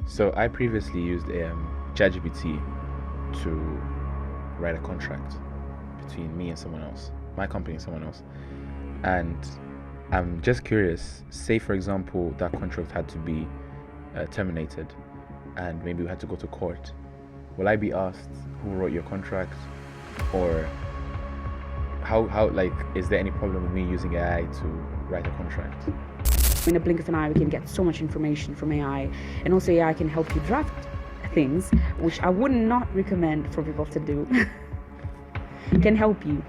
So I previously used ChatGPT to write a contract between me and someone else, my company and someone else. And I'm just curious, say for example that contract had to be terminated and maybe we had to go to court. Will I be asked who wrote your contract, or how like is there any problem with me using AI to write a contract? In a blink of an eye, we can get so much information from AI, and also AI can help you draft things, which I would not recommend for people to do. It can help you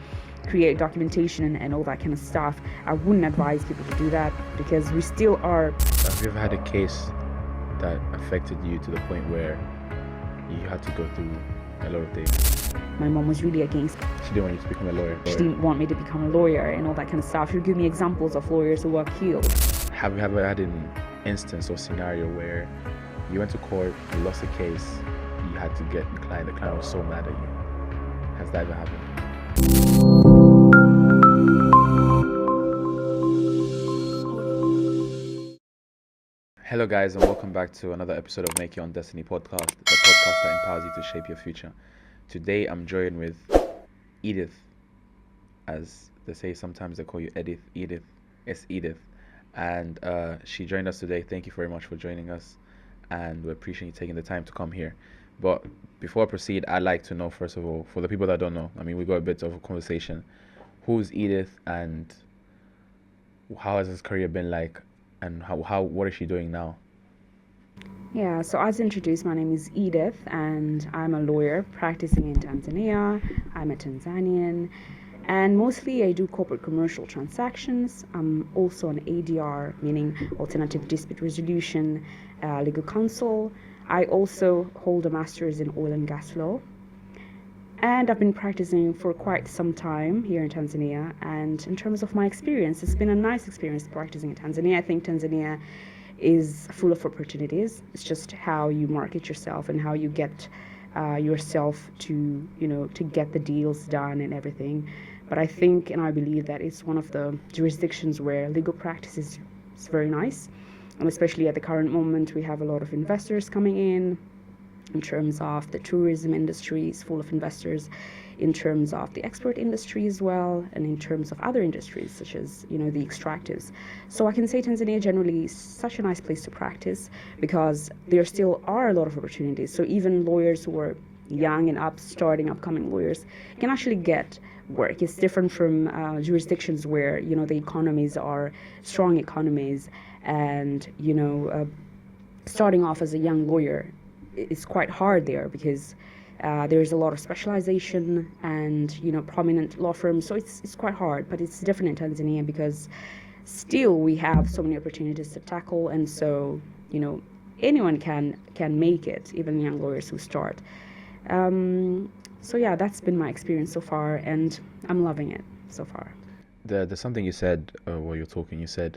create documentation and all that kind of stuff. I wouldn't advise people to do that because we still are. Have you ever had a case that affected you to the point where you had to go through a lot of things? My mom was really against. She didn't want you to become a lawyer. She didn't want me to become a lawyer and all that kind of stuff. She'll give me examples of lawyers who were killed. Have you ever had an instance or scenario where you went to court, you lost a case, you had to get the client was so mad at you? Has that ever happened? Hello guys, and welcome back to another episode of Make Your Own Destiny podcast, the podcast that empowers you to shape your future. Today I'm joined with Edith, as they say sometimes they call you Edith. It's Edith. And she joined us today. Thank you very much for joining us, and we appreciate you taking the time to come here. But before I proceed, I'd like to know, first of all, for the people that don't know, I mean, we got a bit of a conversation. Who's Edith, and how has his career been like, and what is she doing now? Yeah, so as introduced, my name is Edith, and I'm a lawyer practicing in Tanzania. I'm a Tanzanian. And mostly I do corporate commercial transactions. I'm also an ADR, meaning alternative dispute resolution, legal counsel. I also hold a master's in oil and gas law. And I've been practicing for quite some time here in Tanzania. And in terms of my experience, it's been a nice experience practicing in Tanzania. I think Tanzania is full of opportunities. It's just how you market yourself and how you get yourself to get the deals done and everything. But I think and I believe that it's one of the jurisdictions where legal practice is very nice. And especially at the current moment, we have a lot of investors coming in terms of the tourism industry is full of investors, in terms of the export industry as well, and in terms of other industries such as, the extractives. So I can say Tanzania generally is such a nice place to practice because there still are a lot of opportunities. So even lawyers who are young and upcoming lawyers can actually get work. It's different from jurisdictions where the economies are strong economies, and starting off as a young lawyer is quite hard there because there's a lot of specialization and prominent law firms, so it's quite hard. But it's different in Tanzania because still we have so many opportunities to tackle, and so anyone can make it, even young lawyers who start. So yeah, that's been my experience so far, and I'm loving it so far. There's something you said while you're talking. You said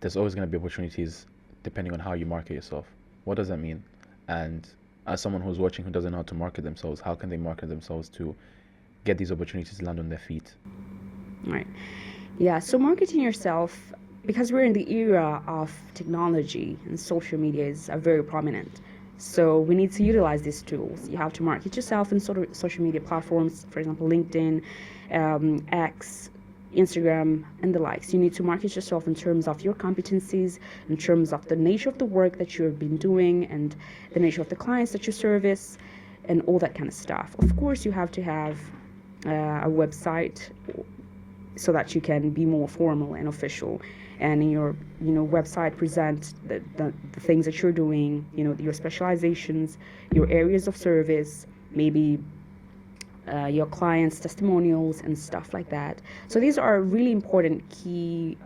there's always going to be opportunities depending on how you market yourself. What does that mean? And as someone who's watching who doesn't know how to market themselves, how can they market themselves to get these opportunities to land on their feet? Right. Yeah, so marketing yourself, because we're in the era of technology and social media is very prominent. So we need to utilize these tools. You have to market yourself in sort of social media platforms, for example, LinkedIn, X, Instagram, and the likes. You need to market yourself in terms of your competencies, in terms of the nature of the work that you've been doing, and the nature of the clients that you service, and all that kind of stuff. Of course, you have to have a website so that you can be more formal and official, and in your website present the things that you're doing, your specializations, your areas of service, maybe your clients' testimonials and stuff like that. So these are really important key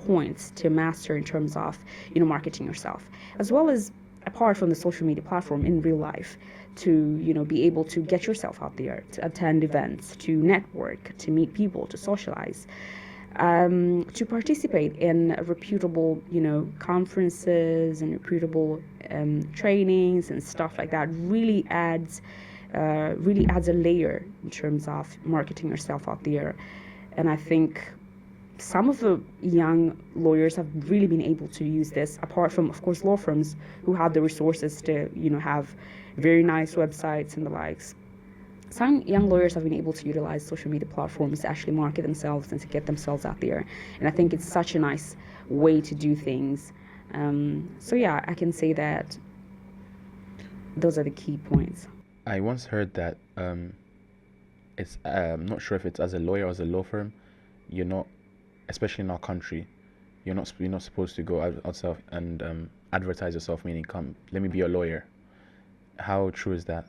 points to master in terms of marketing yourself, as well as apart from the social media platform in real life, to be able to get yourself out there, to attend events, to network, to meet people, to socialize, to participate in reputable conferences and reputable trainings and stuff like that. Really adds a layer in terms of marketing yourself out there. And I think some of the young lawyers have really been able to use this, apart from, of course, law firms who have the resources to, have very nice websites and the likes. Some young lawyers have been able to utilize social media platforms to actually market themselves and to get themselves out there. And I think it's such a nice way to do things. So yeah, I can say that those are the key points. I once heard that it's I'm not sure if it's as a lawyer or as a law firm, you're not, especially in our country, you're not supposed to go outside and advertise yourself, meaning come, let me be a lawyer. How true is that?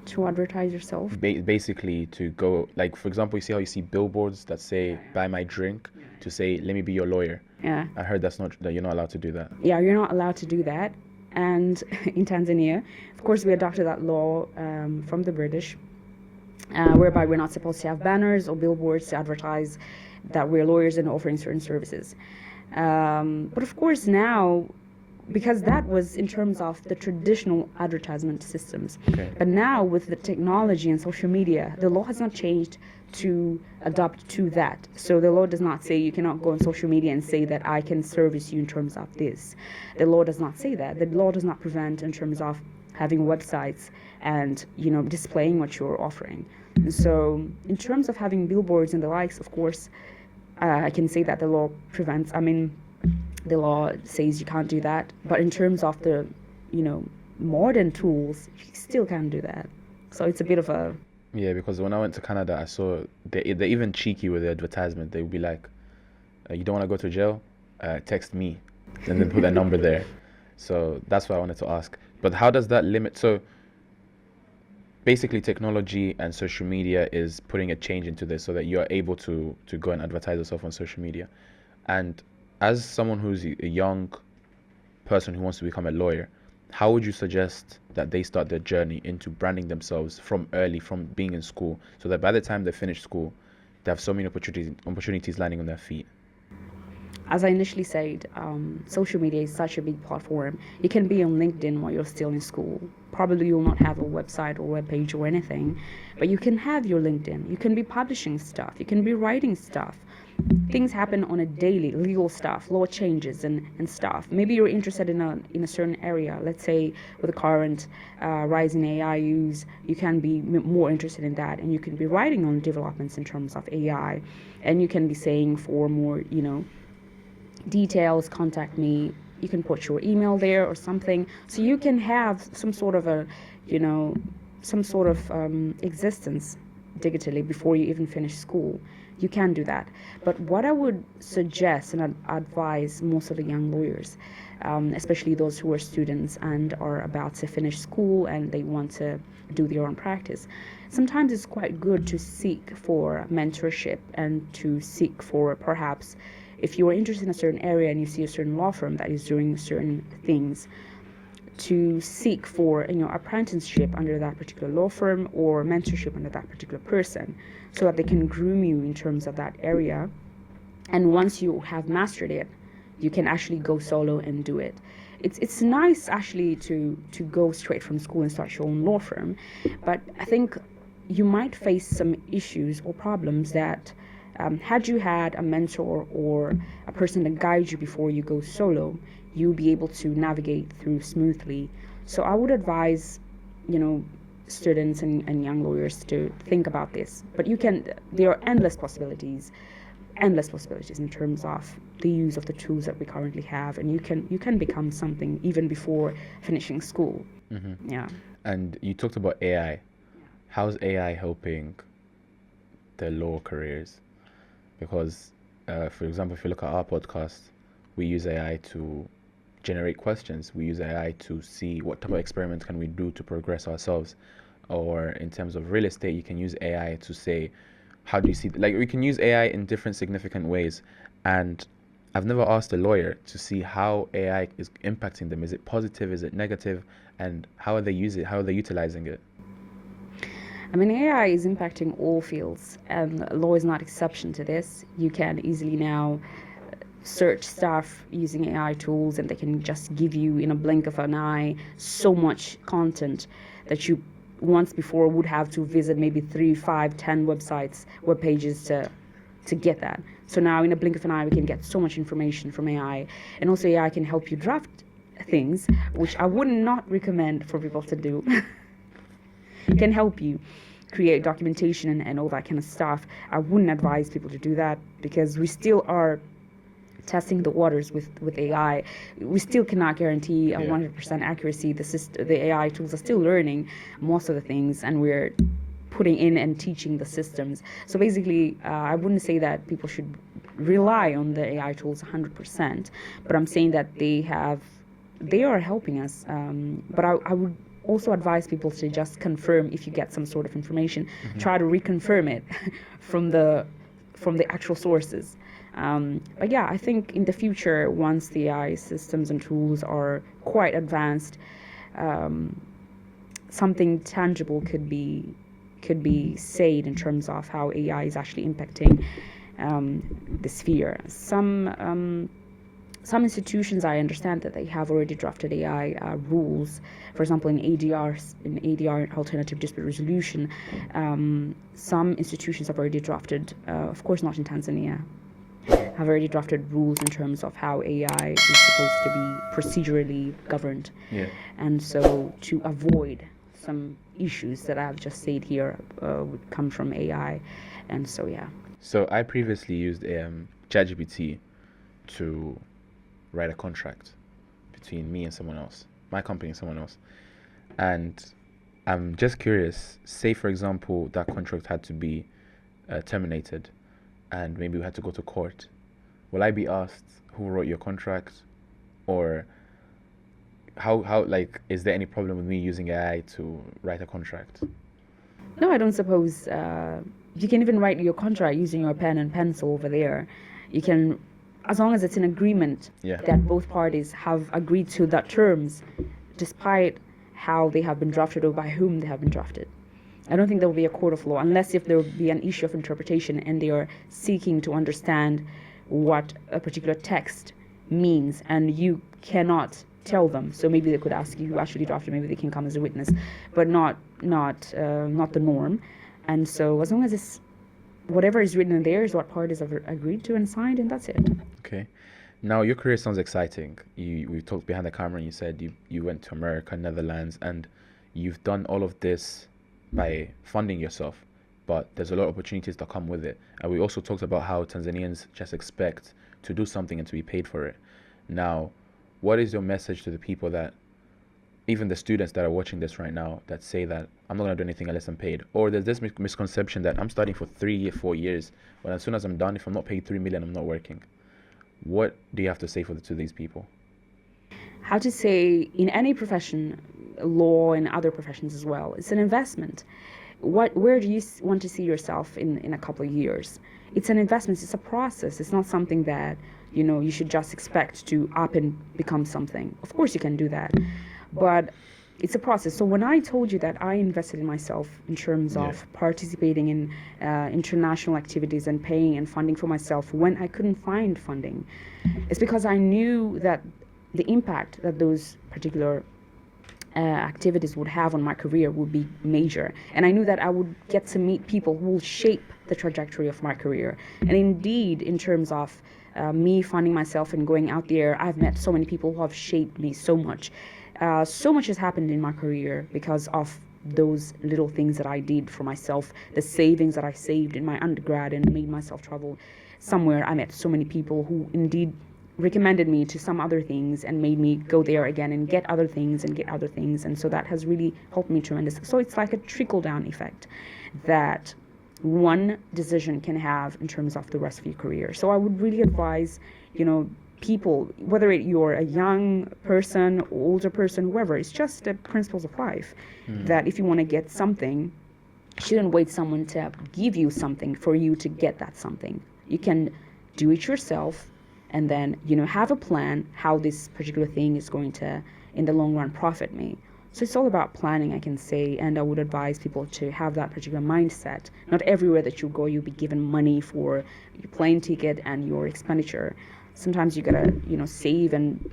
To advertise yourself? Basically, to go, like, for example, you see how you see billboards that say buy my drink, to say let me be your lawyer. Yeah. I heard that you're not allowed to do that. Yeah, you're not allowed to do that. And in Tanzania, of course, we adopted that law from the British, whereby we're not supposed to have banners or billboards to advertise that we're lawyers and offering certain services. But of course now, because that was in terms of the traditional advertisement systems. Okay. But now with the technology and social media, the law has not changed to adapt to that. So the law does not say you cannot go on social media and say that I can service you in terms of this. The law does not say that. The law does not prevent in terms of having websites and, displaying what you're offering. And so in terms of having billboards and the likes, of course, I can say that the law prevents, the law says you can't do that, but in terms of the, modern tools, you still can't do that. So it's a bit of a... Yeah, because when I went to Canada, I saw they're even cheeky with the advertisement. They would be like, you don't want to go to jail? Text me. And then put their number there. So that's what I wanted to ask. But how does that limit? So basically technology and social media is putting a change into this so that you're able to go and advertise yourself on social media. And as someone who's a young person who wants to become a lawyer, how would you suggest that they start their journey into branding themselves from being in school, so that by the time they finish school, they have so many opportunities landing on their feet? As I initially said, social media is such a big platform. You can be on LinkedIn while you're still in school. Probably you'll not have a website or web page or anything, but you can have your LinkedIn. You can be publishing stuff. You can be writing stuff. Things happen on a daily, legal stuff, law changes and stuff. Maybe you're interested in a certain area. Let's say with the current rise in AI use, you can be more interested in that, and you can be writing on developments in terms of AI, and you can be saying for more, details, contact me. You can put your email there or something, so you can have some sort of existence digitally before you even finish school. You can do that. But what I would suggest and advise most of the young lawyers, especially those who are students and are about to finish school and they want to do their own practice, sometimes it's quite good to seek for mentorship and to seek for, perhaps, if you are interested in a certain area and you see a certain law firm that is doing certain things, to seek for apprenticeship under that particular law firm or mentorship under that particular person, so that they can groom you in terms of that area. And once you have mastered it, you can actually go solo and do it. It's nice actually to go straight from school and start your own law firm, but I think you might face some issues or problems that had you had a mentor or a person to guide you before you go solo, you'll be able to navigate through smoothly. So I would advise, students and young lawyers to think about this. But there are endless possibilities in terms of the use of the tools that we currently have, and you can become something even before finishing school. Mm-hmm. Yeah. And you talked about AI. How's AI helping the law careers? Because, for example, if you look at our podcast, we use AI to generate questions. We use AI to see what type of experiments can we do to progress ourselves. Or in terms of real estate, you can use AI to say, how do you see, we can use AI in different significant ways. And I've never asked a lawyer to see how AI is impacting them. Is it positive? Is it negative? And how are they using it? How are they utilizing it? AI is impacting all fields, and law is not exception to this. You can easily now search stuff using AI tools, and they can just give you, in a blink of an eye, so much content that you once before would have to visit maybe 3, 5, 10 websites, web pages to to get that. So now in a blink of an eye, we can get so much information from AI. And also AI can help you draft things, which I would not recommend for people to do. It can help you create documentation and all that kind of stuff. I wouldn't advise people to do that because we still are testing the waters with AI. We still cannot guarantee a 100% accuracy. The AI tools are still learning most of the things, and we're putting in and teaching the systems. So basically, I wouldn't say that people should rely on the AI tools 100%, but I'm saying that they are helping us. But I would also advise people to just confirm if you get some sort of information, try to reconfirm it from the actual sources. But yeah, I think in the future, once the AI systems and tools are quite advanced, something tangible could be said in terms of how AI is actually impacting the sphere. Some institutions, I understand that they have already drafted AI rules. For example, in ADR, alternative dispute resolution, some institutions have already drafted, of course not in Tanzania, have already drafted rules in terms of how AI is supposed to be procedurally governed. And so to avoid some issues that I've just said here would come from AI. And so, yeah. So I previously used ChatGPT to write a contract between me and someone else, my company and someone else. And I'm just curious, say for example, that contract had to be terminated and maybe we had to go to court. Will I be asked who wrote your contract, or how like, is there any problem with me using AI to write a contract? No, I don't suppose. You can even write your contract using your pen and pencil over there. You can, as long as it's an agreement that both parties have agreed to the terms, despite how they have been drafted or by whom they have been drafted. I don't think there will be a court of law, unless if there will be an issue of interpretation and they are seeking to understand what a particular text means, and you cannot tell them. So maybe they could ask you who actually drafted. Maybe they can come as a witness, but not the norm. And so as long as it's whatever is written in there is what parties have agreed to and signed, and that's it. Okay. Now your career sounds exciting. We talked behind the camera and you said you went to America, Netherlands, and you've done all of this by funding yourself, but there's a lot of opportunities that come with it. And we also talked about how Tanzanians just expect to do something and to be paid for it. Now, what is your message to the people that, even the students that are watching this right now, that say that I'm not going to do anything unless I'm paid? Or there's this misconception that I'm studying for 4 years, but as soon as I'm done, if I'm not paid 3 million, I'm not working. What do you have to say to these people? How to say, in any profession, law and other professions as well, it's an investment. Where do you want to see yourself in a couple of years? It's an investment. It's a process. It's not something that you should just expect to up and become something. Of course you can do that, but it's a process. So when I told you that I invested in myself in terms of participating in international activities and paying and funding for myself when I couldn't find funding, it's because I knew that the impact that those particular activities would have on my career would be major. And I knew that I would get to meet people who will shape the trajectory of my career. And indeed, in terms of me funding myself and going out there, I've met so many people who have shaped me so much. So much has happened in my career because of those little things that I did for myself, the savings that I saved in my undergrad and made myself travel somewhere. I met so many people who indeed recommended me to some other things and made me go there again and get other things and get other things. And so that has really helped me tremendously. So it's like a trickle-down effect that one decision can have in terms of the rest of your career. So I would really advise, people, whether you're a young person, older person, whoever, it's just the principles of life, that if you want to get something, you shouldn't wait someone to give you something for you to get that something. You can do it yourself, and then have a plan how this particular thing is going to in the long run profit me. So it's all about planning, I can say, and I would advise people to have that particular mindset. Not everywhere that you go you'll be given money for your plane ticket and your expenditure. Sometimes you gotta save and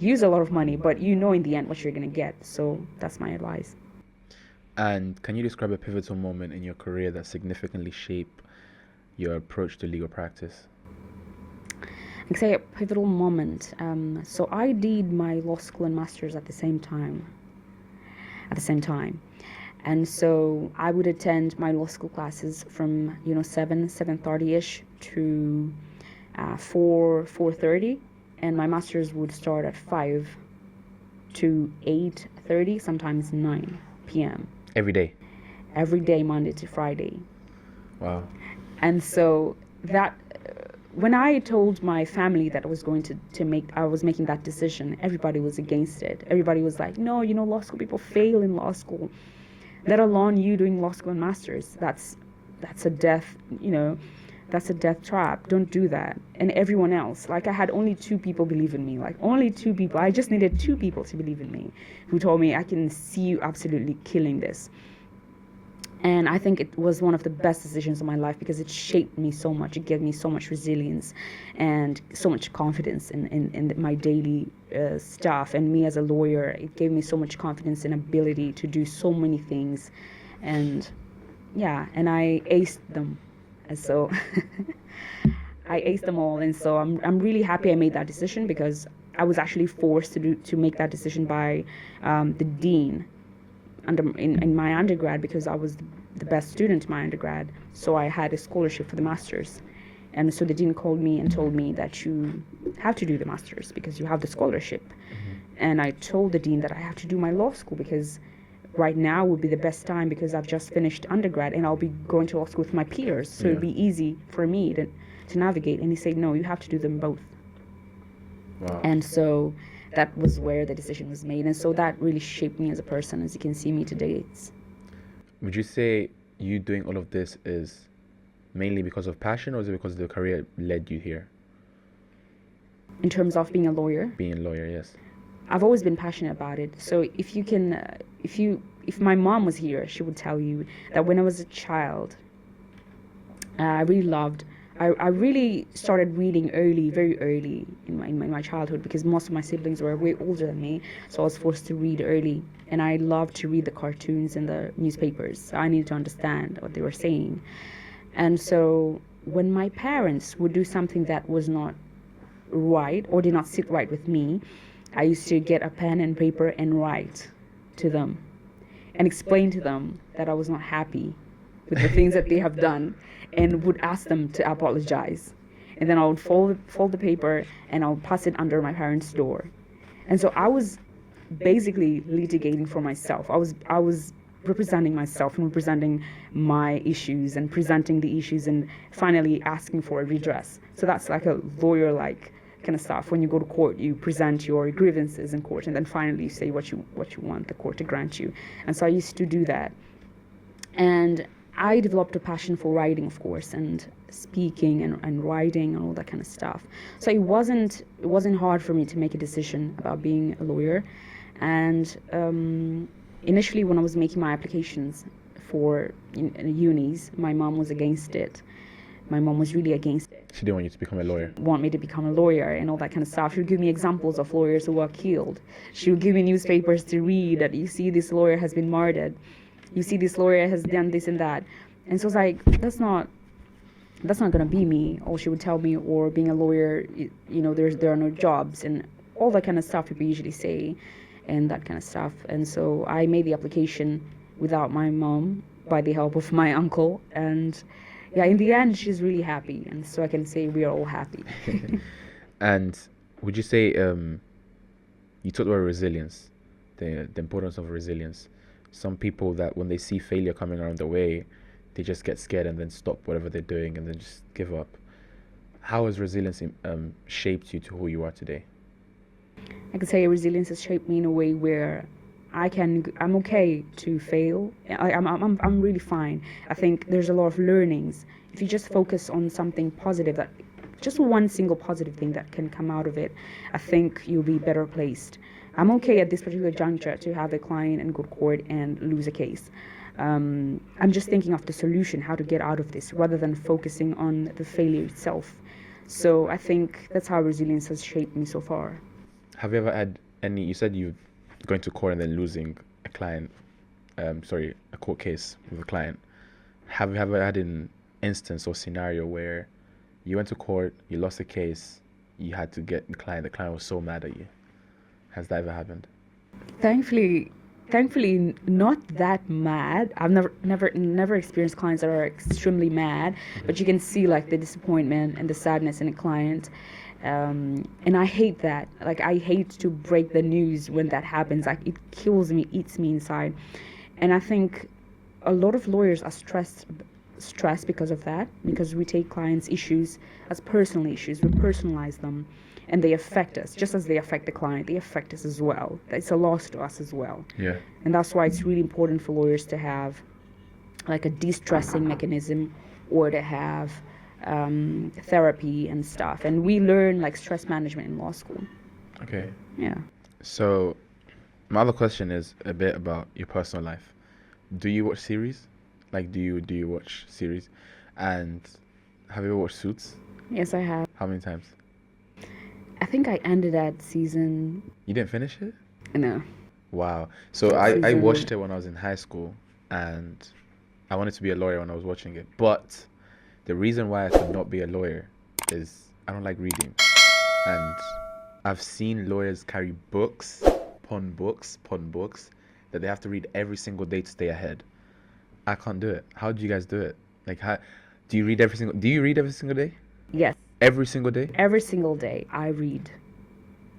use a lot of money, but in the end what you're gonna get. So that's my advice. And can you describe a pivotal moment in your career that significantly shaped your approach to legal practice? I can say a pivotal moment. So I did my law school and masters at the same time. And so I would attend my law school classes from 7:30ish to 4:30, and my masters would start at 5 to 8:30, sometimes 9 p.m. Every day? Every day, Monday to Friday. Wow. And so that when I told my family that I was making that decision, everybody was against it. Everybody was like, no, law school people fail in law school, let alone you doing law school and masters. That's a death, that's a death trap. Don't do that. And everyone else, like, I had only 2 people believe in me, like only 2 people. I just needed 2 people to believe in me, who told me, I can see you absolutely killing this. And I think it was one of the best decisions of my life, because it shaped me so much. It gave me so much resilience and so much confidence in my daily stuff. And me as a lawyer, it gave me so much confidence and ability to do so many things. And and I aced them. And so I aced them all. And so I'm really happy I made that decision, because I was actually forced to make that decision by the dean in my undergrad, because I was the best student in my undergrad. So I had a scholarship for the masters. And so the dean called me and told me that you have to do the masters because you have the scholarship. Mm-hmm. And I told the dean that I have to do my law school, because right now would be the best time, because I've just finished undergrad and I'll be going to law school with my peers. So it'd be easy for me to navigate. And he said, no, you have to do them both. Wow. And so that was where the decision was made. And so that really shaped me as a person, as you can see me today. Would you say you doing all of this is mainly because of passion, or is it because the career led you here? In terms of being a lawyer? Being a lawyer, yes. I've always been passionate about it. So if my mom was here, she would tell you that when I was a child, I really started reading very early in my childhood, because most of my siblings were way older than me, so I was forced to read early. And I loved to read the cartoons and the newspapers. So I needed to understand what they were saying. And so when my parents would do something that was not right or did not sit right with me, I used to get a pen and paper and write to them and explain to them that I was not happy with the things that they have done, and would ask them to apologize. And then I would fold the paper and I would pass it under my parents' door. And so I was basically litigating for myself. I was representing myself and representing my issues and presenting the issues and finally asking for a redress. So that's like a lawyer-like kind of stuff. When you go to court, you present your grievances in court, and then finally you say what you want the court to grant you. And so I used to do that. And I developed a passion for writing, of course, and speaking and writing and all that kind of stuff. So it wasn't hard for me to make a decision about being a lawyer. And initially, when I was making my applications for unis, my mom was against it. My mom was really against it. She didn't want you to become a lawyer. Want me to become a lawyer and all that kind of stuff. She would give me examples of lawyers who were killed. She would give me newspapers to read that, you see, this lawyer has been murdered. You see, this lawyer has done this and that. And so I was like, that's not going to be me. Or she would tell me, or being a lawyer, there are no jobs and all that kind of stuff people usually say and that kind of stuff. And so I made the application without my mom, by the help of my uncle. And in the end, she's really happy. And so I can say we are all happy. And would you say you talked about resilience, the importance of resilience? Some people that when they see failure coming around the way, they just get scared and then stop whatever they're doing and then just give up. How has resilience shaped you to who you are today? I could say resilience has shaped me in a way where I'm okay to fail. I'm really fine. I think there's a lot of learnings. If you just focus on something positive, that just one single positive thing that can come out of it, I think you'll be better placed. I'm okay at this particular juncture to have a client and go to court and lose a case. I'm just thinking of the solution, how to get out of this, rather than focusing on the failure itself. So I think that's how resilience has shaped me so far. Have you ever had any, you said you're going to court and then losing a court case with a client. Have you ever had instance or scenario where you went to court, you lost a case, you had to get the client was so mad at you? Has that ever happened? Thankfully not that mad. I've never experienced clients that are extremely mad, but you can see like the disappointment and the sadness in a client. And I hate that. Like, I hate to break the news when that happens. Like, it kills me, eats me inside. And I think a lot of lawyers are stressed because of that, because we take clients' issues as personal issues. We personalize them, and they affect us just as they affect the client. They affect us as well. It's a loss to us as well. Yeah. And that's why it's really important for lawyers to have like a de-stressing mechanism, or to have therapy and stuff. And we learn like stress management in law school. Okay. Yeah. So my other question is a bit about your personal life. Do you watch series? Like, do you watch series? And have you ever watched Suits? Yes, I have. How many times? I think I ended at season. You didn't finish it? No. Wow. So I Season- watched it when I was in high school, and I wanted to be a lawyer when I was watching it. But the reason why I could not be a lawyer is I don't like reading. And I've seen lawyers carry books upon books upon books that they have to read every single day to stay ahead. I can't do it. How do you guys do it? Like, how do you read every single day? Yes. Every single day? Every single day I read.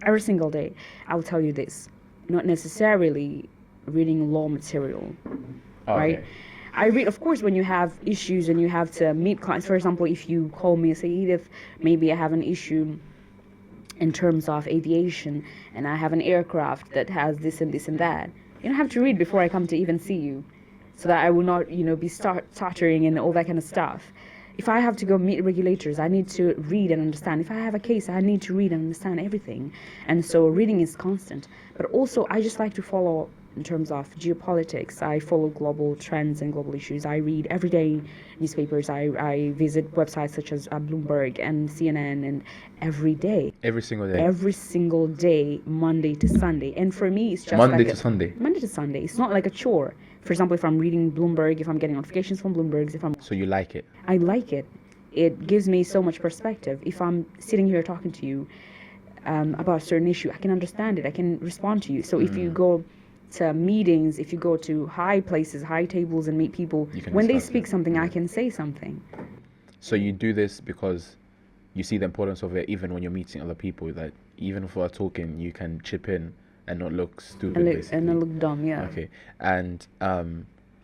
Every single day. I'll tell you this. Not necessarily reading law material, right? Okay. I read, of course, when you have issues and you have to meet clients. For example, if you call me and say, Edith, maybe I have an issue in terms of aviation, and I have an aircraft that has this and this and that. You don't have to read before I come to even see you, so that I will not, be stuttering and all that kind of stuff. If I have to go meet regulators, I need to read and understand. If I have a case, I need to read and understand everything. And so reading is constant. But also, I just like to follow in terms of geopolitics. I follow global trends and global issues. I read every day newspapers. I visit websites such as Bloomberg and CNN, and every day. Every single day. Every single day, Monday to Sunday. And for me, it's just Monday like to Sunday. Monday to Sunday. It's not like a chore. For example, if I'm reading Bloomberg, if I'm getting notifications from Bloomberg, So you like it? I like it. It gives me so much perspective. If I'm sitting here talking to you about a certain issue, I can understand it. I can respond to you. So if you go to meetings, if you go to high places, high tables, and meet people, when they discuss speak it. something, I can say something. So you do this because you see the importance of it, even when you're meeting other people. That even if we're talking, you can chip in and not look stupid, basically. And I look dumb, yeah. Okay. And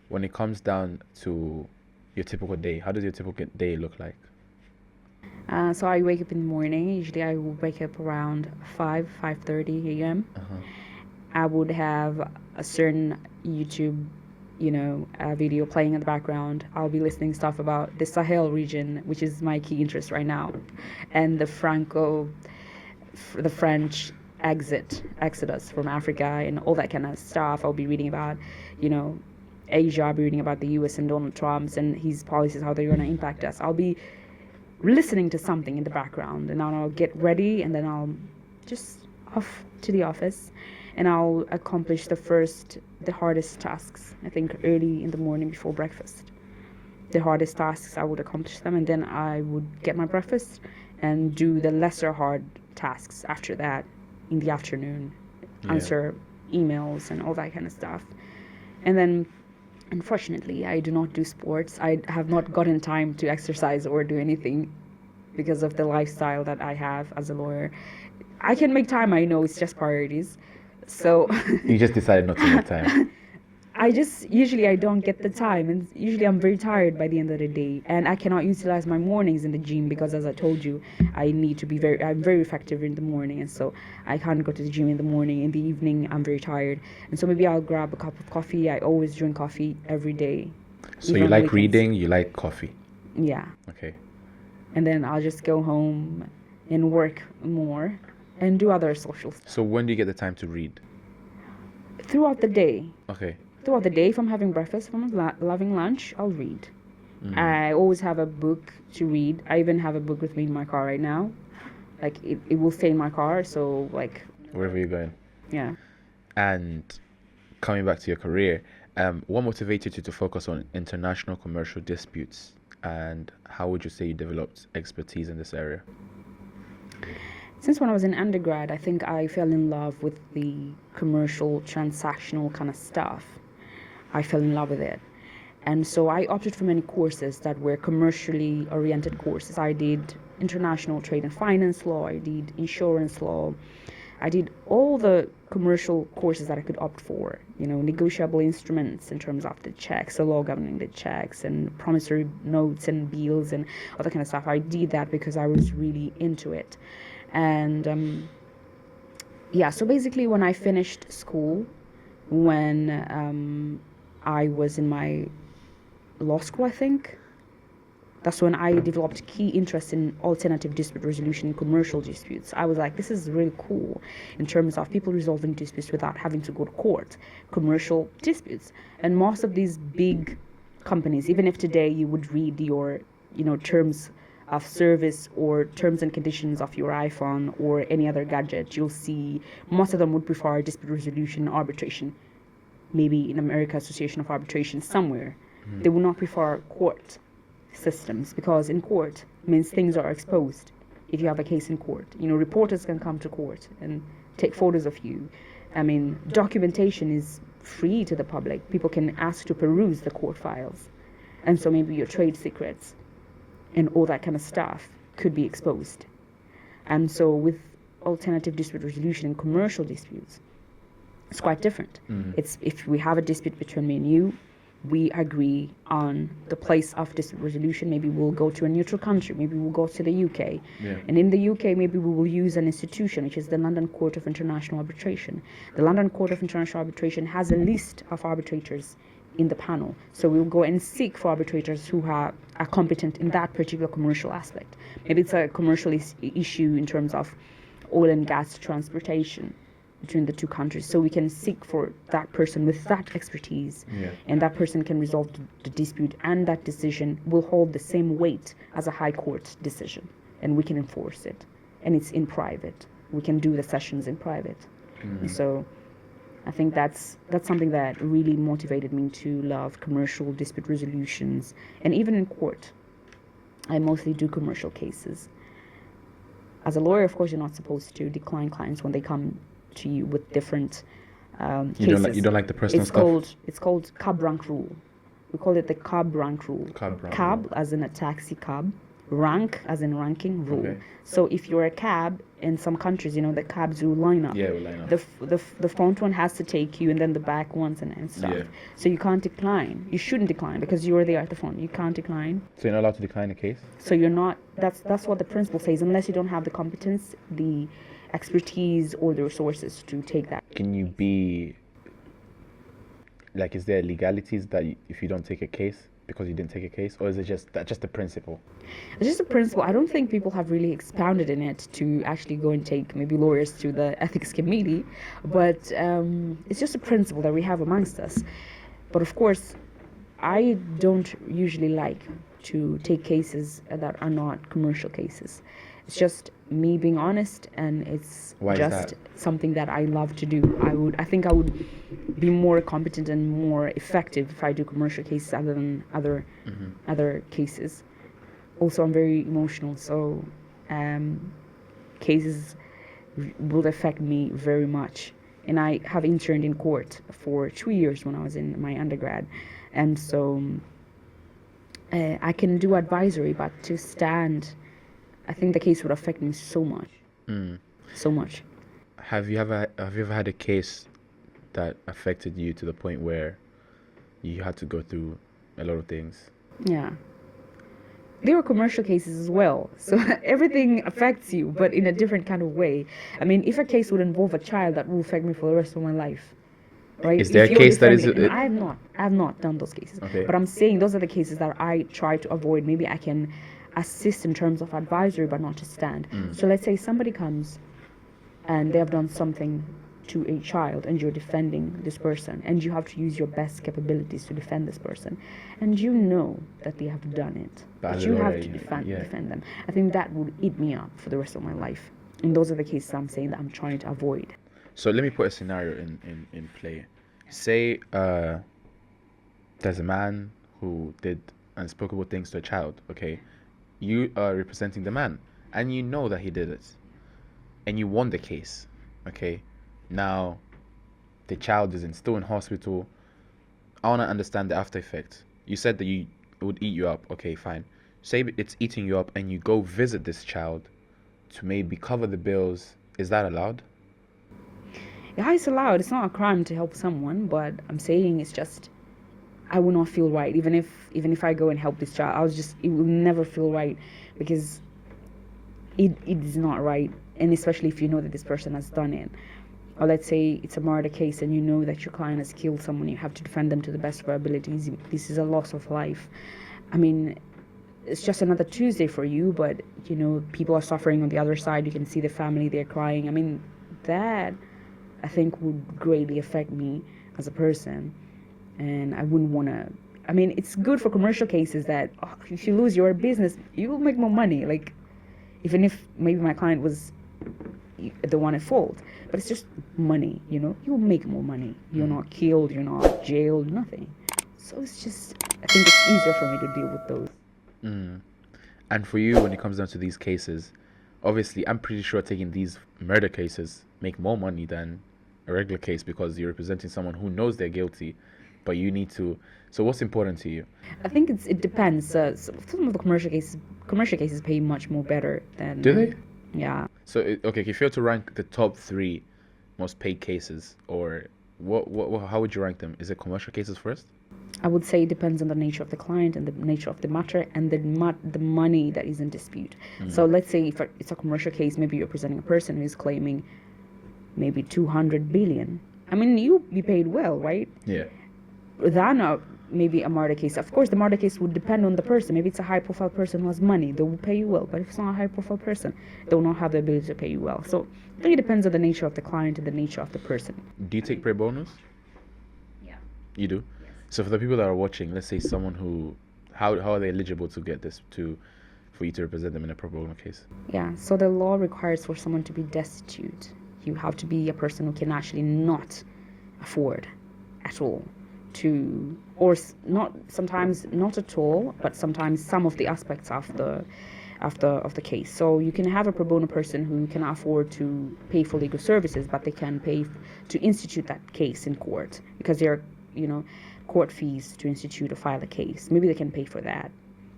when it comes down to your typical day, how does your typical day look like? So I wake up in the morning. Usually I will wake up around 5:30 a.m. I would have a certain YouTube, video playing in the background. I'll be listening stuff about the Sahel region, which is my key interest right now, and the French exodus from Africa and all that kind of stuff. I'll be reading about, Asia. I'll be reading about the U.S. and Donald Trump's and his policies, how they're going to impact us. I'll be listening to something in the background, and then I'll get ready, and then I'll just off to the office, and I'll accomplish the hardest tasks, I think, early in the morning before breakfast. The hardest tasks, I would accomplish them, and then I would get my breakfast and do the lesser hard tasks after that in the afternoon, answer emails and all that kind of stuff. And then, unfortunately, I do not do sports. I have not gotten time to exercise or do anything because of the lifestyle that I have as a lawyer. I can make time, I know, it's just priorities. So You just decided not to make time. usually I don't get the time, and usually I'm very tired by the end of the day, and I cannot utilize my mornings in the gym because, as I told you, I'm very effective in the morning, and so I can't go to the gym in the morning. In the evening, I'm very tired, and so maybe I'll grab a cup of coffee. I always drink coffee every day. So even you on like weekends. reading, you like coffee. Yeah, Okay. and then I'll just go home and work more and do other social stuff. So when do you get the time to read? Throughout the day. Okay. Throughout the day, if I'm having breakfast, if I'm having lunch, I'll read. I always have a book to read. I even have a book with me in my car right now. Like, it will stay in my car, so, like, Wherever you're going. yeah. And coming back to your career, What motivated you to focus on international commercial disputes, and how would you say you developed expertise in this area? Since when I was in undergrad, I think I fell in love with the commercial, transactional kind of stuff. I fell in love with it. And so I opted for many courses that were commercially oriented courses. I did international trade and finance law, I did insurance law, I did all the commercial courses that I could opt for, negotiable instruments in terms of the checks, the law governing the checks, and promissory notes and bills and all that kind of stuff. I did that because I was really into it. And so basically when I finished school, when I was in my law school, I think, that's when I developed key interest in alternative dispute resolution in commercial disputes. I was like, this is really cool in terms of people resolving disputes without having to go to court, commercial disputes. And most of these big companies, even if today you would read your, terms of service or terms and conditions of your iPhone or any other gadget, you'll see most of them would prefer dispute resolution and arbitration. Maybe in America Association of Arbitration somewhere. They will not prefer court systems, because in court means things are exposed. If you have a case in court, reporters can come to court and take photos of you. Documentation is free to the public. People can ask to peruse the court files, and so maybe your trade secrets and all that kind of stuff could be exposed. And so with alternative dispute resolution in commercial disputes, it's quite different. It's if we have a dispute between me and you, we agree on the place of dispute resolution. Maybe we'll go to a neutral country. Maybe we'll go to the UK. Yeah. And in the UK, maybe we will use an institution, which is the London Court of International Arbitration. The London Court of International Arbitration has a list of arbitrators in the panel. So we'll go and seek for arbitrators who are competent in that particular commercial aspect. Maybe it's a commercial issue in terms of oil and gas transportation between the two countries. So we can seek for that person with that expertise, and that person can resolve the dispute, and that decision will hold the same weight as a high court decision, and we can enforce it. And it's in private. We can do the sessions in private. So I think that's something that really motivated me to love commercial dispute resolutions. And even in court, I mostly do commercial cases. As a lawyer, of course, you're not supposed to decline clients when they come to you with different cases. You don't like the personal stuff? It's called cab rank rule. We call it the cab rank rule. Cab rule. As in a taxi cab, rank as in ranking, rule. Okay. So if you're a cab, in some countries, the cabs will line up. Yeah, will line up. The front one has to take you, and then the back ones and stuff. Yeah. So you can't decline. You shouldn't decline because you're there at the front. You can't decline. So you're not allowed to decline a case? So you're not. That's what the principle says. Unless you don't have the competence, the expertise, or the resources to take that. Can you be like, is there legalities that if you don't take a case because you didn't take a case, or is it just the principle? It's just a principle. I don't think people have really expounded in it to actually go and take maybe lawyers to the ethics committee, but it's just a principle that we have amongst us. But of course, I don't usually like to take cases that are not commercial cases. It's just me being honest, and it's just something that I love to do. I think I would be more competent and more effective if I do commercial cases other than other cases. Also, I'm very emotional, so cases will affect me very much. And I have interned in court for 2 years when I was in my undergrad, and so I can do advisory, but to stand, I think the case would affect me so much. So much. Have you ever had a case that affected you to the point where you had to go through a lot of things? Yeah. There were commercial cases as well. So everything affects you, but in a different kind of way. I mean, if a case would involve a child, that will affect me for the rest of my life. Right? Is there a case that is... I have not done those cases. Okay. But I'm saying those are the cases that I try to avoid. Maybe I can assist in terms of advisory, but not to stand. So let's say somebody comes and they have done something to a child, and you're defending this person, and you have to use your best capabilities to defend this person, and you know that they have done it, but you have to defend them. I think that would eat me up for the rest of my life. And those are the cases I'm saying that I'm trying to avoid. So let me put a scenario in play. Say there's a man who did unspeakable things to a child, okay? You are representing the man, and you know that he did it, and you won the case, okay? Now, the child is still in hospital. I want to understand the after effect. You said that it would eat you up. Okay, fine. Say it's eating you up and you go visit this child to maybe cover the bills. Is that allowed? Yeah, it's allowed. It's not a crime to help someone, but I'm saying it's just I will not feel right. Even if I go and help this child, it will never feel right because it is not right. And especially if you know that this person has done it. Or let's say it's a murder case and you know that your client has killed someone, you have to defend them to the best of your abilities. This is a loss of life. I mean, it's just another Tuesday for you, but you know, people are suffering on the other side. You can see the family, they're crying. I mean, that I think would greatly affect me as a person. And I wouldn't want to. I mean, it's good for commercial cases that if you lose your business, you will make more money. Like, even if maybe my client was the one at fault, but it's just money, you know, you'll make more money. You're not killed, you're not jailed, nothing. So it's just, I think it's easier for me to deal with those. And for you, when it comes down to these cases, obviously I'm pretty sure taking these murder cases make more money than a regular case because you're representing someone who knows they're guilty, but you need to. So what's important to you? I think it depends. Some of the commercial cases pay much more better than. Do they? Yeah. So okay, if you were to rank the top 3 most paid cases, or how would you rank them? Is it commercial cases first? I would say it depends on the nature of the client and the nature of the matter and the money that is in dispute. So let's say if it's a commercial case, maybe you're presenting a person who is claiming maybe 200 billion. I mean, you'll be paid well, right? Yeah. Than maybe a murder case. Of course, the murder case would depend on the person. Maybe it's a high-profile person who has money. They will pay you well. But if it's not a high-profile person, they will not have the ability to pay you well. So I think it depends on the nature of the client and the nature of the person. Do you take pro bonos? Yeah. You do? Yes. So for the people that are watching, let's say someone who, how are they eligible to get this for you to represent them in a pro bono case? Yeah. So the law requires for someone to be destitute. You have to be a person who can actually not afford at all to, or not sometimes not at all, but sometimes some of the aspects of the case. So you can have a pro bono person who can afford to pay for legal services, but they can pay to institute that case in court because there are, you know, court fees to institute or file a case. Maybe they can pay for that,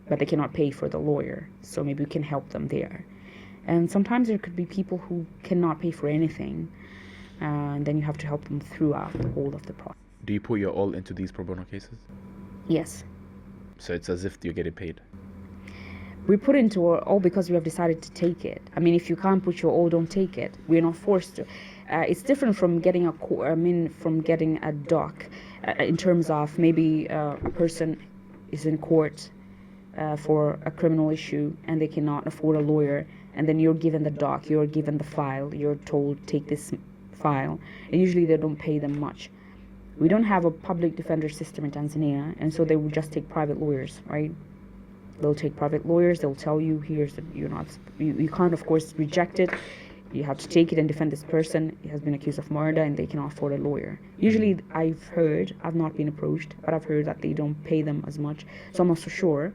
but they cannot pay for the lawyer. So maybe we can help them there. And sometimes there could be people who cannot pay for anything, and then you have to help them throughout the whole of the process. Do you put your all into these pro bono cases? Yes. So it's as if you're getting paid? We put into our all because we have decided to take it. I mean, if you can't put your all, don't take it. We're not forced to. It's different from getting from getting a doc in terms of maybe a person is in court for a criminal issue and they cannot afford a lawyer, and then you're given the doc, you're given the file, you're told take this file, and usually they don't pay them much. We don't have a public defender system in Tanzania, and so they would just take private lawyers, right? They'll take private lawyers, they'll tell you, you can't, of course, reject it. You have to take it and defend this person. He has been accused of murder, and they cannot afford a lawyer. Usually, I've not been approached, but I've heard that they don't pay them as much, so I'm not so sure.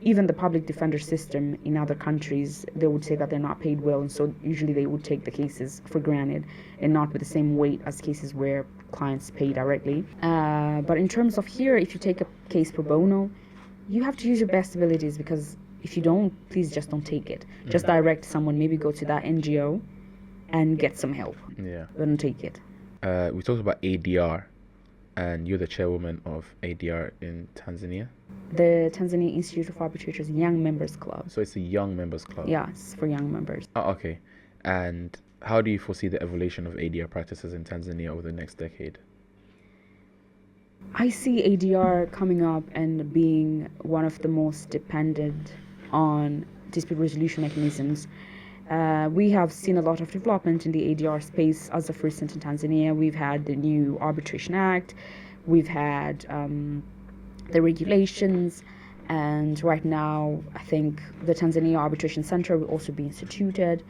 Even the public defender system in other countries, they would say that they're not paid well, and so usually they would take the cases for granted and not with the same weight as cases where clients pay directly. But in terms of here, if you take a case pro bono, you have to use your best abilities, because if you don't, please just don't take it. Just direct someone, maybe go to that NGO and get some help. Yeah. Don't take it. We talked about ADR, and you're the chairwoman of ADR in Tanzania. The Tanzania Institute of Arbitrators Young Members Club. So it's a young members club? Yeah, it's for young members. Oh, okay. And how do you foresee the evolution of ADR practices in Tanzania over the next decade? I see ADR coming up and being one of the most dependent on dispute resolution mechanisms. We have seen a lot of development in the ADR space as of recent in Tanzania. We've had the new Arbitration Act, we've had the regulations, and right now I think the Tanzania Arbitration Center will also be instituted.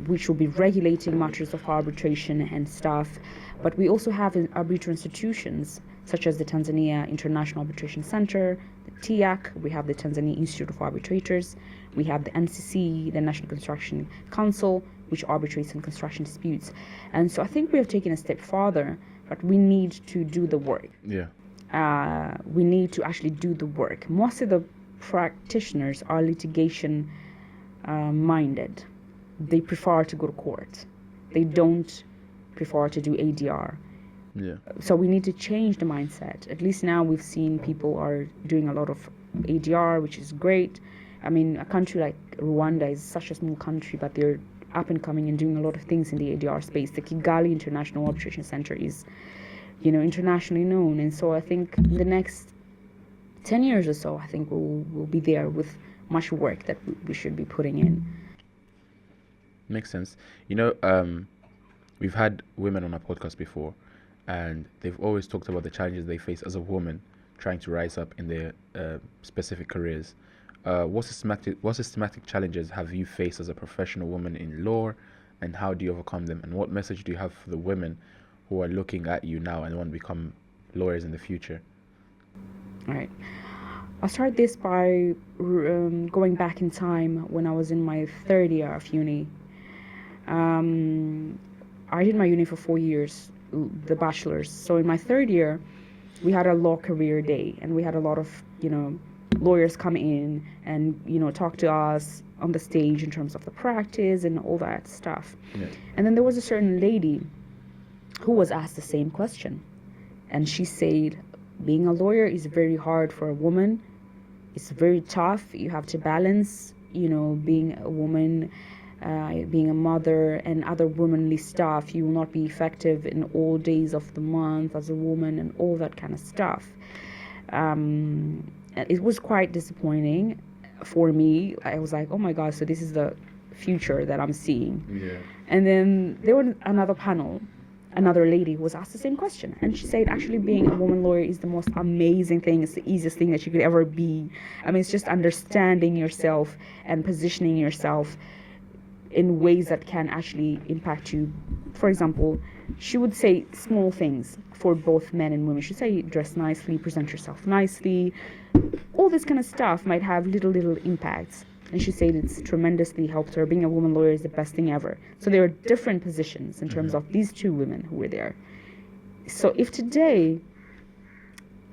which will be regulating matters of arbitration and stuff. But we also have arbitral institutions such as the Tanzania International Arbitration Center, the TIAC, we have the Tanzania Institute of Arbitrators, we have the NCC, the National Construction Council, which arbitrates in construction disputes. And so I think we have taken a step farther, but we need to do the work. Yeah. We need to actually do the work. Most of the practitioners are litigation minded. They prefer to go to court. They don't prefer to do ADR. Yeah. So we need to change the mindset. At least now we've seen people are doing a lot of ADR, which is great. I mean, a country like Rwanda is such a small country, but they're up and coming and doing a lot of things in the ADR space. The Kigali International Arbitration Center is, internationally known. And so I think in the next 10 years or so, I think we'll be there with much work that we should be putting in. Makes sense. We've had women on our podcast before, and they've always talked about the challenges they face as a woman trying to rise up in their specific careers. What systematic challenges have you faced as a professional woman in law, and how do you overcome them? And what message do you have for the women who are looking at you now and want to become lawyers in the future? All right. I'll start this by going back in time when I was in my third year of uni. I did my uni for 4 years, the bachelor's. So in my third year, we had a law career day, and we had a lot of, lawyers come in and, talk to us on the stage in terms of the practice and all that stuff. Yeah. And then there was a certain lady who was asked the same question. And she said, being a lawyer is very hard for a woman. It's very tough. You have to balance, being a woman, being a mother and other womanly stuff. You will not be effective in all days of the month as a woman and all that kind of stuff. It was quite disappointing for me. I was like, oh my God, so this is the future that I'm seeing. Yeah. And then there was another panel. Another lady was asked the same question, and she said, actually, being a woman lawyer is the most amazing thing. It's the easiest thing that you could ever be. I mean, it's just understanding yourself and positioning yourself in ways that can actually impact you. For example, she would say small things for both men and women. She'd say, dress nicely, present yourself nicely. All this kind of stuff might have little impacts. And she said it's tremendously helped her. Being a woman lawyer is the best thing ever. So there are different positions in terms of these two women who were there. So if today,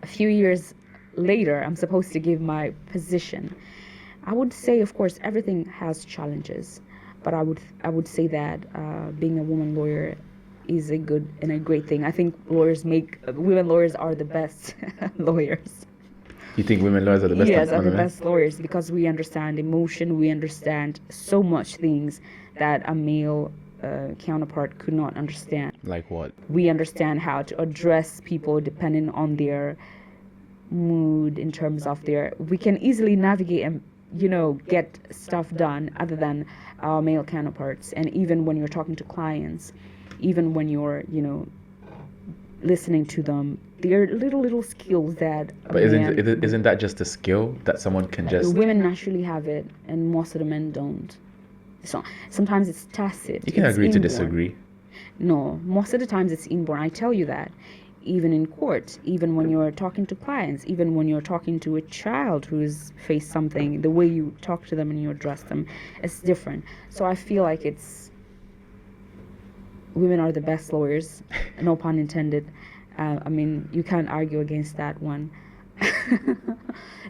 a few years later, I'm supposed to give my position, I would say, of course, everything has challenges. But I would say that being a woman lawyer is a good and a great thing. I think women lawyers are the best lawyers. You think women lawyers are the best? Yes, are the best lawyers, because we understand emotion. We understand so much things that a male counterpart could not understand. Like what? We understand how to address people depending on their mood, in terms of we can easily navigate and get stuff done other than our male counterparts. And even when you're talking to clients, even when you're listening to them, there are little skills that. But isn't that just a skill that someone can just? Women naturally have it, and most of the men don't. So sometimes it's tacit. You can agree to inborn. disagree. No, most of the times it's inborn. I tell you that. Even in court, even when you're talking to clients, even when you're talking to a child who's faced something, the way you talk to them and you address them, it's different. So I feel like women are the best lawyers, no pun intended. I mean, you can't argue against that one.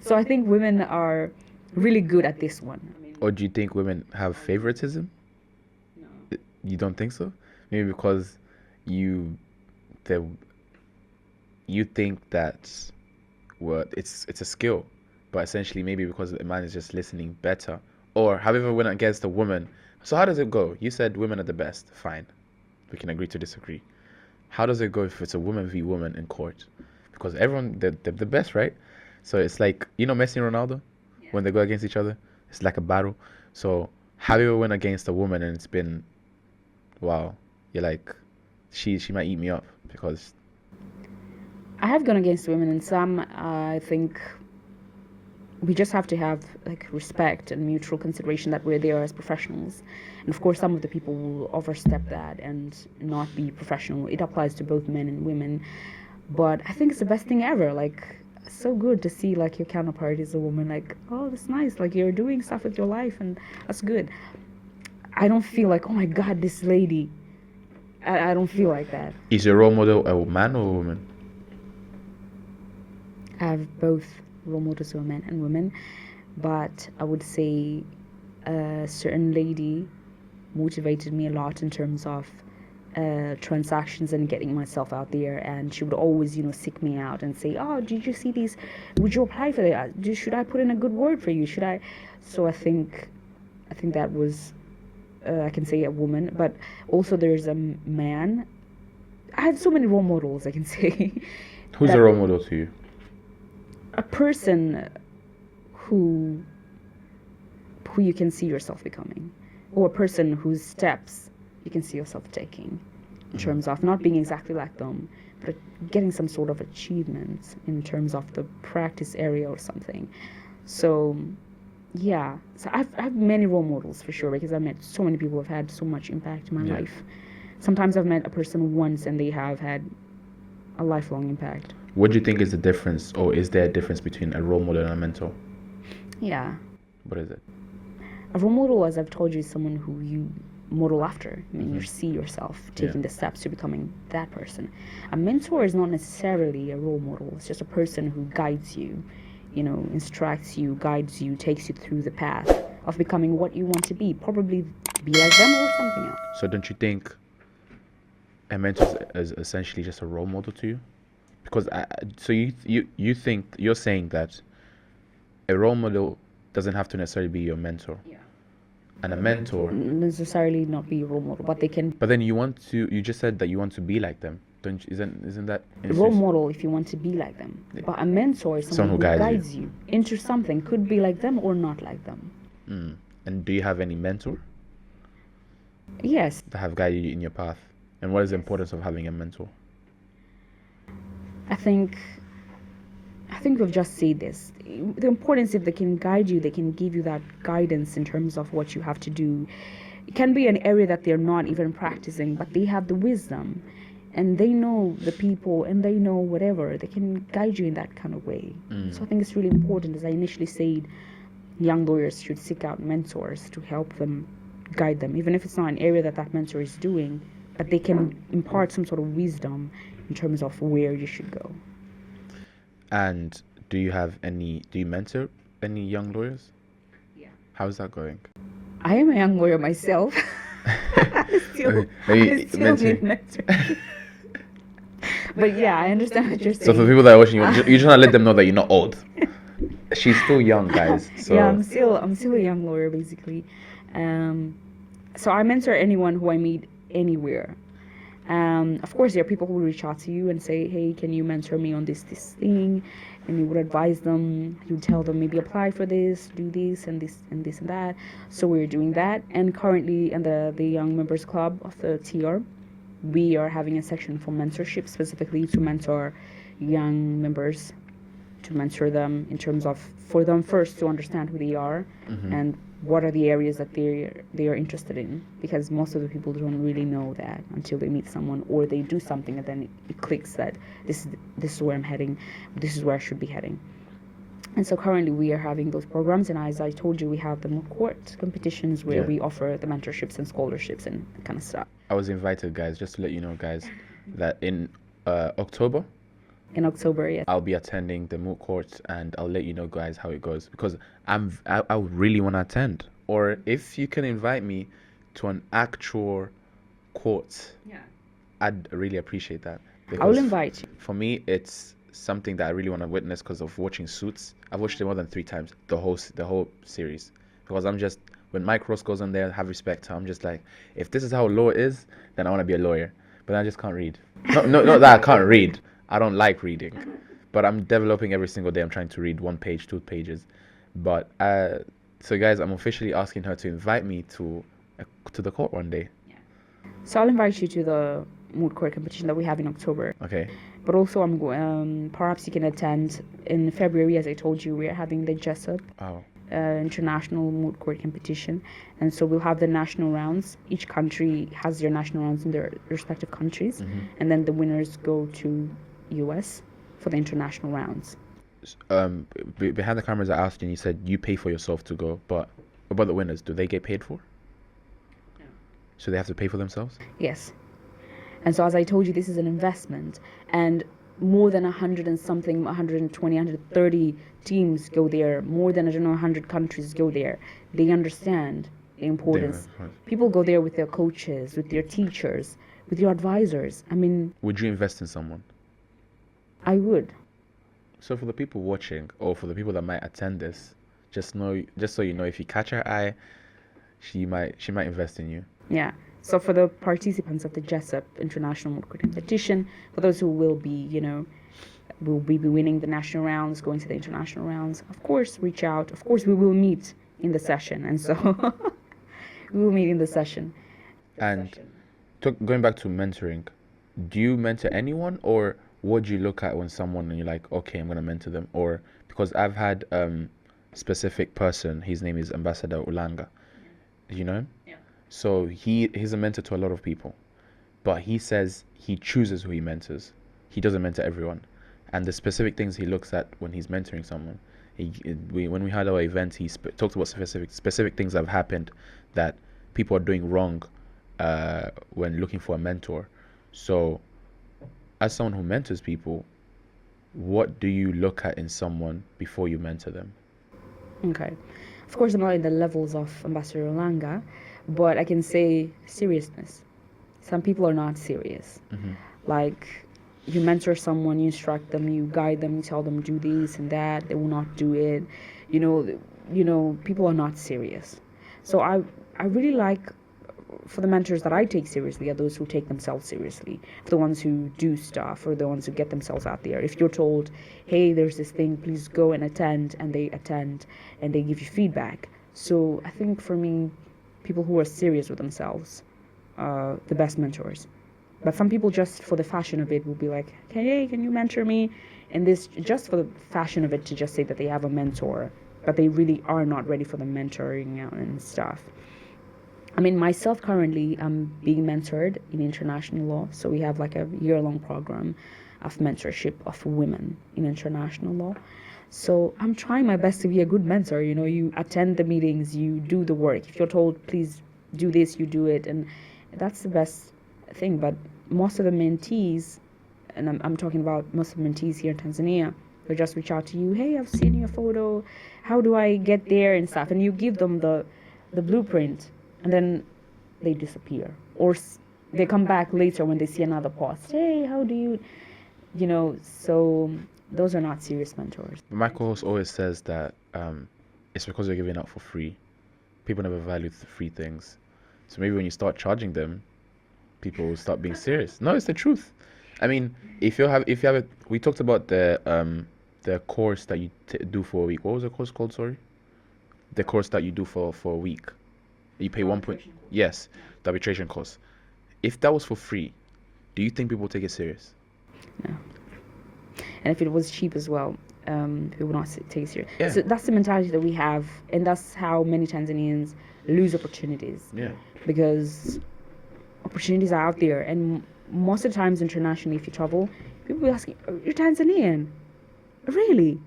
So I think women are really good at this one. Or do you think women have favoritism? No. You don't think so? Maybe because you think that it's a skill, but essentially maybe because a man is just listening better. Or have you ever went against a woman? So how does it go? You said women are the best. Fine. We can agree to disagree. How does it go if it's a woman v woman in court? Because everyone, they're the best, right? So it's like, Messi and Ronaldo, when they go against each other, it's like a battle. So have you ever went against a woman and it's been, wow, you're like, she might eat me up? Because I have gone against women, and some, I think, we just have to have like respect and mutual consideration that we're there as professionals. And of course, some of the people will overstep that and not be professional. It applies to both men and women. But I think it's the best thing ever. Like, so good to see like your counterpart is a woman. Like, oh, that's nice. Like, you're doing stuff with your life, and that's good. I don't feel like, oh my God, this lady. I don't feel like that. Is your role model a man or a woman? I have both role models who are men and women, but I would say a certain lady motivated me a lot in terms of transactions and getting myself out there. And she would always, seek me out and say, "Oh, did you see these? Would you apply for that? Should I put in a good word for you? Should I?" So I think that was. I can say a woman, but also there's a man. I have so many role models, I can say. Who's a role model to you? A person who you can see yourself becoming, or a person whose steps you can see yourself taking, in terms of not being exactly like them, but getting some sort of achievements in terms of the practice area or something. So yeah, so I have many role models for sure, because I've met so many people who have had so much impact in my life. Sometimes I've met a person once and they have had a lifelong impact. What do you think is the difference, or is there a difference between a role model and a mentor? Yeah. What is it? A role model, as I've told you, is someone who you model after. I mean, you see yourself taking the steps to becoming that person. A mentor is not necessarily a role model. It's just a person who guides you, instructs you, guides you, takes you through the path of becoming what you want to be. Probably be like them or something else. So don't you think a mentor is essentially just a role model to you? Because you think you're saying that a role model doesn't have to necessarily be your mentor. Yeah. And a mentor necessarily not be a role model, but they can. But then you just said that you want to be like them. Don't you, isn't that A role model if you want to be like them. But a mentor is someone who guides you into something, could be like them or not like them. And do you have any mentor Yes. that have guided you in your path? And what is the importance of having a mentor? I think we've just said this. The importance, if they can guide you, they can give you that guidance in terms of what you have to do. It can be an area that they're not even practicing, but they have the wisdom and they know the people and they know whatever. They can guide you in that kind of way. So I think it's really important. As I initially said, young lawyers should seek out mentors to help them, guide them, even if it's not an area that mentor is doing, but they can impart some sort of wisdom in terms of where you should go. And do you mentor any young lawyers? Yeah. How's that going? I am a young lawyer myself. I still need mentoring. But yeah, I understand what you're saying. So for people that are watching, you're trying to let them know that you're not old. She's still young, guys. So yeah, I'm still a young lawyer, basically. So I mentor anyone who I meet anywhere. Of course, there are people who reach out to you and say, "Hey, can you mentor me on this thing?" And you would advise them. You would tell them, maybe apply for this, do this, and this, and this, and that. So we're doing that. And currently, in the Young Members Club of the TR, we are having a section for mentorship, specifically to mentor young members, to mentor them in terms of, for them first to understand who they are and what are the areas that they are interested in, because most of the people don't really know that until they meet someone or they do something and then it clicks that this is where I'm heading, this is where I should be heading. And so currently we are having those programs, and as I told you, we have the moot court competitions where we offer the mentorships and scholarships and kind of stuff. I was invited, guys, just to let you know, guys, that in October. In October, yes. I'll be attending the moot court, and I'll let you know, guys, how it goes, because I really want to attend. Or if you can invite me to an actual court, I'd really appreciate that. I will invite you. For me, it's something that I really want to witness because of watching Suits. I've watched it more than 3 times, the whole series, because I'm just, when Mike Ross goes on there, have respect. I'm just like, if this is how law is, then I want to be a lawyer. But I just can't read. Not that I can't read. I don't like reading, but I'm developing every single day. I'm trying to read 1 page, 2 pages. But so guys, I'm officially asking her to invite me to the court one day. So I'll invite you to the moot court competition that we have in October. Okay. But also, I'm going. Perhaps you can attend in February. As I told you, we are having the Jessup Oh. international moot court competition, and so we'll have the national rounds. Each country has their national rounds in their respective countries, and then the winners go to US for the international rounds. Behind the cameras, I asked you, and you said you pay for yourself to go, but what about the winners? Do they get paid for? No. So they have to pay for themselves? Yes. And so, as I told you, this is an investment, and more than 100 and something, 120, 130 teams go there. More than, I don't know, 100 countries go there. They understand the importance. People go there with their coaches, with their teachers, with your advisors. I mean, would you invest in someone? I would. So for the people watching, or for the people that might attend this, just so you know, if you catch her eye, she might invest in you. Yeah. So for the participants of the Jessup International Moot Court Competition, for those who will be, will be winning the national rounds, going to the international rounds, of course, reach out. Of course, we will meet in the session. And so we will meet in the session. And going back to mentoring, do you mentor anyone, or what do you look at when someone and you're like, okay, I'm going to mentor them? Or because I've had specific person, his name is Ambassador Ulanga. Do you know him? Yeah. So he's a mentor to a lot of people, but he says he chooses who he mentors. He doesn't mentor everyone, and the specific things he looks at when he's mentoring someone. When we had our event, he talked about specific things that have happened that people are doing wrong when looking for a mentor. So, as someone who mentors people, what do you look at in someone before you mentor them? Okay. Of course, I'm not in the levels of Ambassador Olanga, but I can say seriousness. Some people are not serious. Like, you mentor someone, you instruct them, you guide them, you tell them do this and that, they will not do it. People are not serious. So I really like, for the mentors that I take seriously, are those who take themselves seriously, the ones who do stuff, or the ones who get themselves out there. If you're told, hey, there's this thing, please go and attend, and they attend and they give you feedback. So I think for me, people who are serious with themselves are the best mentors. But some people, just for the fashion of it, will be like, hey, can you mentor me? And this, just for the fashion of it, to just say that they have a mentor, but they really are not ready for the mentoring and stuff. I mean, myself currently, I'm being mentored in international law. So we have like a year-long program of mentorship of women in international law. So I'm trying my best to be a good mentor. You attend the meetings, you do the work. If you're told, please do this, you do it. And that's the best thing. But most of the mentees, and I'm talking about most of the mentees here in Tanzania, they just reach out to you, hey, I've seen your photo, how do I get there and stuff. And you give them the blueprint, and then they disappear. Or they come back later when they see another post. Hey, how do you, so those are not serious mentors. My co-host always says that it's because you're giving out for free. People never value free things. So maybe when you start charging them, people will start being serious. No, it's the truth. I mean, if you have we talked about the course that you do for a week. What was the course called? Sorry, the course that you do for a week. You pay 1 point. Yes, the arbitration course. If that was for free, do you think people take it serious? No. And if it was cheap as well, people would not take it serious. Yeah. So that's the mentality that we have, and that's how many Tanzanians lose opportunities. Yeah. Because opportunities are out there, and most of the times internationally, if you travel, people will ask you, "You're Tanzanian? Really?"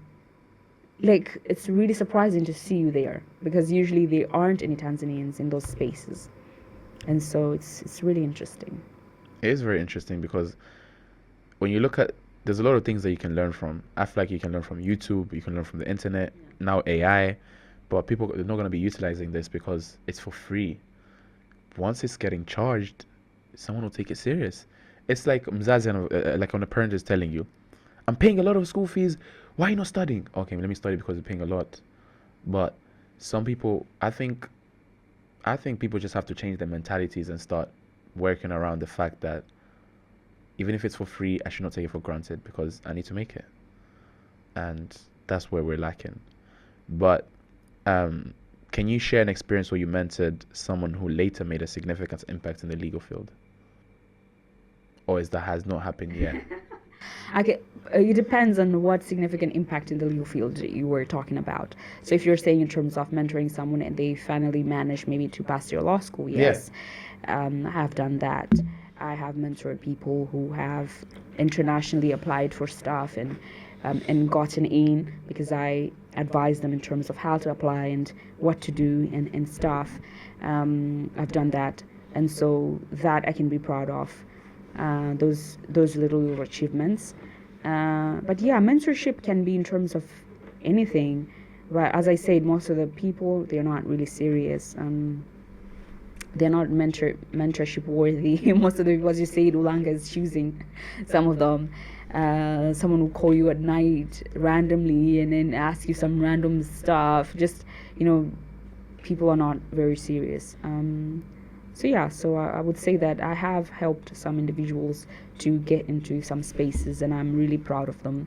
Like, it's really surprising to see you there, because usually there aren't any Tanzanians in those spaces. And so it's really interesting. It is very interesting because when you look at, there's a lot of things that you can learn from. I feel like you can learn from YouTube, you can learn from the internet, now AI, but people are not going to be utilizing this because it's for free. Once it's getting charged, someone will take it serious. It's like Mzazi, like when a parent is telling you, I'm paying a lot of school fees, why are you not studying? Okay, let me study because you're paying a lot. But some people, I think people just have to change their mentalities and start working around the fact that even if it's for free, I should not take it for granted because I need to make it. And that's where we're lacking. But can you share an experience where you mentored someone who later made a significant impact in the legal field? or is that has not happened yet? It depends on what significant impact in the legal field you were talking about. So if you're saying in terms of mentoring someone and they finally manage maybe to pass their law school, yes, I have done that. I have mentored people who have internationally applied for stuff and gotten in because I advise them in terms of how to apply and what to do and stuff. I've done that, and so that I can be proud of. Those little achievements. But yeah, mentorship can be in terms of anything. But as I said, most of the people, they're not really serious. They're not mentorship worthy. Most of the people, as you said, Ulanga is choosing some of them. Someone will call you at night randomly and then ask you some random stuff. Just, people are not very serious. So I would say that I have helped some individuals to get into some spaces, and I'm really proud of them,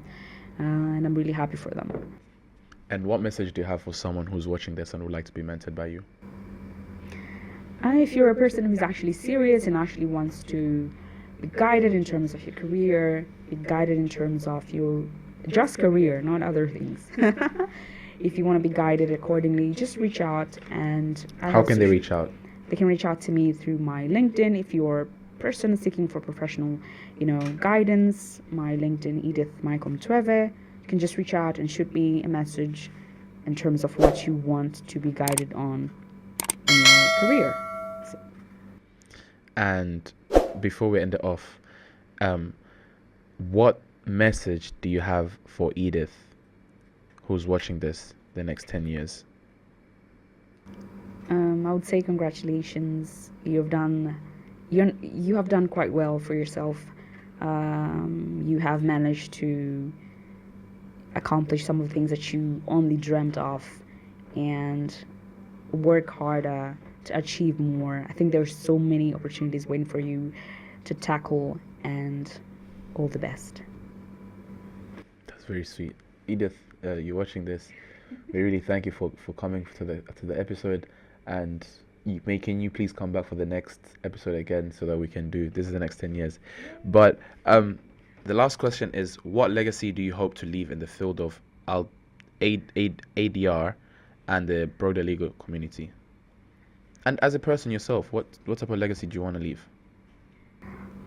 and I'm really happy for them. And what message do you have for someone who's watching this and would like to be mentored by you? If you're a person who's actually serious and actually wants to be guided in terms of your career, be guided in terms of your just career, not other things. If you want to be guided accordingly, just reach out. And how can they reach out? They can reach out to me through my LinkedIn. If you're a person seeking for professional, guidance, my LinkedIn, Edith Mtweve. You can just reach out and shoot me a message in terms of what you want to be guided on in your career. And before we end it off, what message do you have for Edith, who's watching this the next 10 years? I would say congratulations. You have done quite well for yourself. You have managed to accomplish some of the things that you only dreamt of, and work harder to achieve more. I think there's so many opportunities waiting for you to tackle, and all the best. That's very sweet. Edith, you're watching this. We really thank you for coming to the episode, and can you please come back for the next episode again so that we can do this is the next 10 years. But the last question is, what legacy do you hope to leave in the field of ADR and the broader legal community? And as a person yourself, what type of legacy do you want to leave?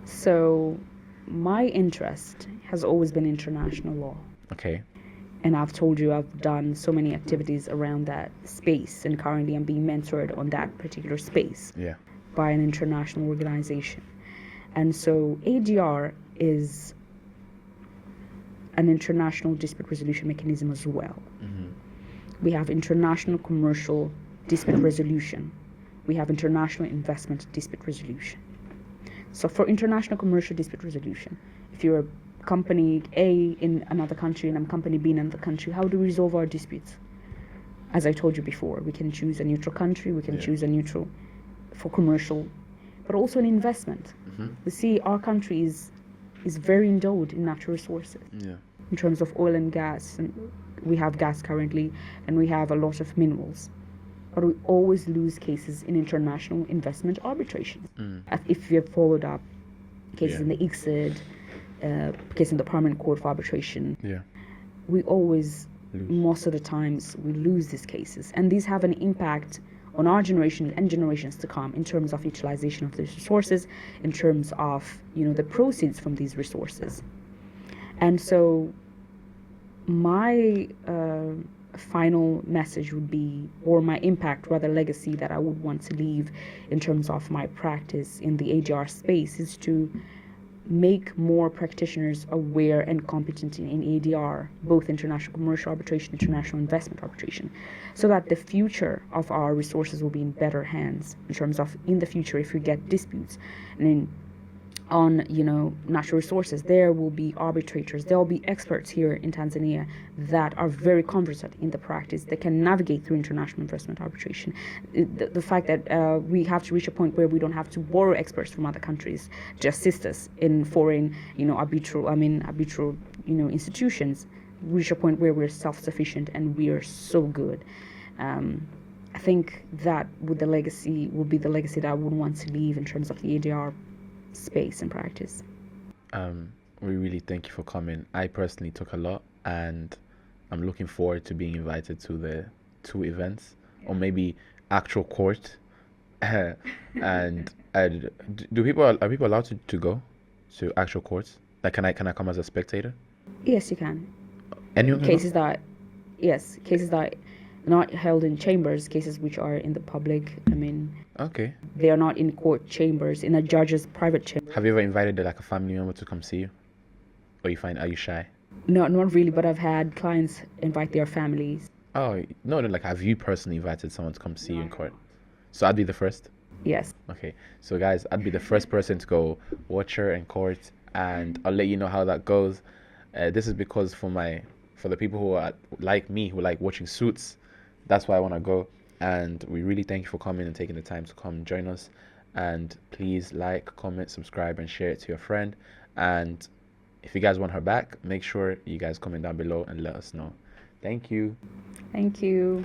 So my interest has always been international law. Okay. And I've told you I've done so many activities around that space, and currently I'm being mentored on that particular space by an international organization. And so ADR is an international dispute resolution mechanism as well. Mm-hmm. We have international commercial dispute resolution. We have international investment dispute resolution. So for international commercial dispute resolution, if you're a company A in another country and I'm company B in another country, how do we resolve our disputes? As I told you before, we can choose a neutral country, we can choose a neutral for commercial, but also an investment. Mm-hmm. We see our country is very endowed in natural resources. In terms of oil and gas, and we have gas currently, and we have a lot of minerals. But we always lose cases in international investment arbitrations. If we have followed up cases in the ICSID, case in the Permanent Court for Arbitration, we always, most of the times, we lose these cases. And these have an impact on our generation and generations to come in terms of utilization of these resources, in terms of, the proceeds from these resources. And so my final message would be, or my impact, rather legacy that I would want to leave in terms of my practice in the ADR space, is to make more practitioners aware and competent in ADR, both international commercial arbitration, international investment arbitration, so that the future of our resources will be in better hands in terms of, in the future, if we get disputes on natural resources, there will be arbitrators, there will be experts here in Tanzania that are very conversant in the practice, that can navigate through international investment arbitration. The fact that we have to reach a point where we don't have to borrow experts from other countries to assist us in foreign arbitral institutions, reach a point where we're self-sufficient and we are so good. I think that would be the legacy that I would want to leave in terms of the ADR space and practice. We really thank you for coming. I personally took a lot, and I'm looking forward to being invited to the two events, or maybe actual court. And do people are people allowed to go to actual courts? Like, can I come as a spectator? Yes, you can. Anyone can go? Cases that, yes, cases that are not held in chambers, cases which are in the public. I mean, Okay. they are not in court chambers, in a judge's private chamber. Have you ever invited like a family member to come see you, or are you shy? No, not really, but I've had clients invite their families. Oh no, no. Like, have you personally invited someone to come see you in court? So I'd be the first. Yes. Okay, so guys, I'd be the first person to go watch her in court, and I'll let you know how that goes. This is because for the people who are like me, who like watching Suits, that's why I want to go. And we really thank you for coming and taking the time to come join us. And please like, comment, subscribe, and share it to your friend. And if you guys want her back, make sure you guys comment down below and let us know. Thank you. Thank you.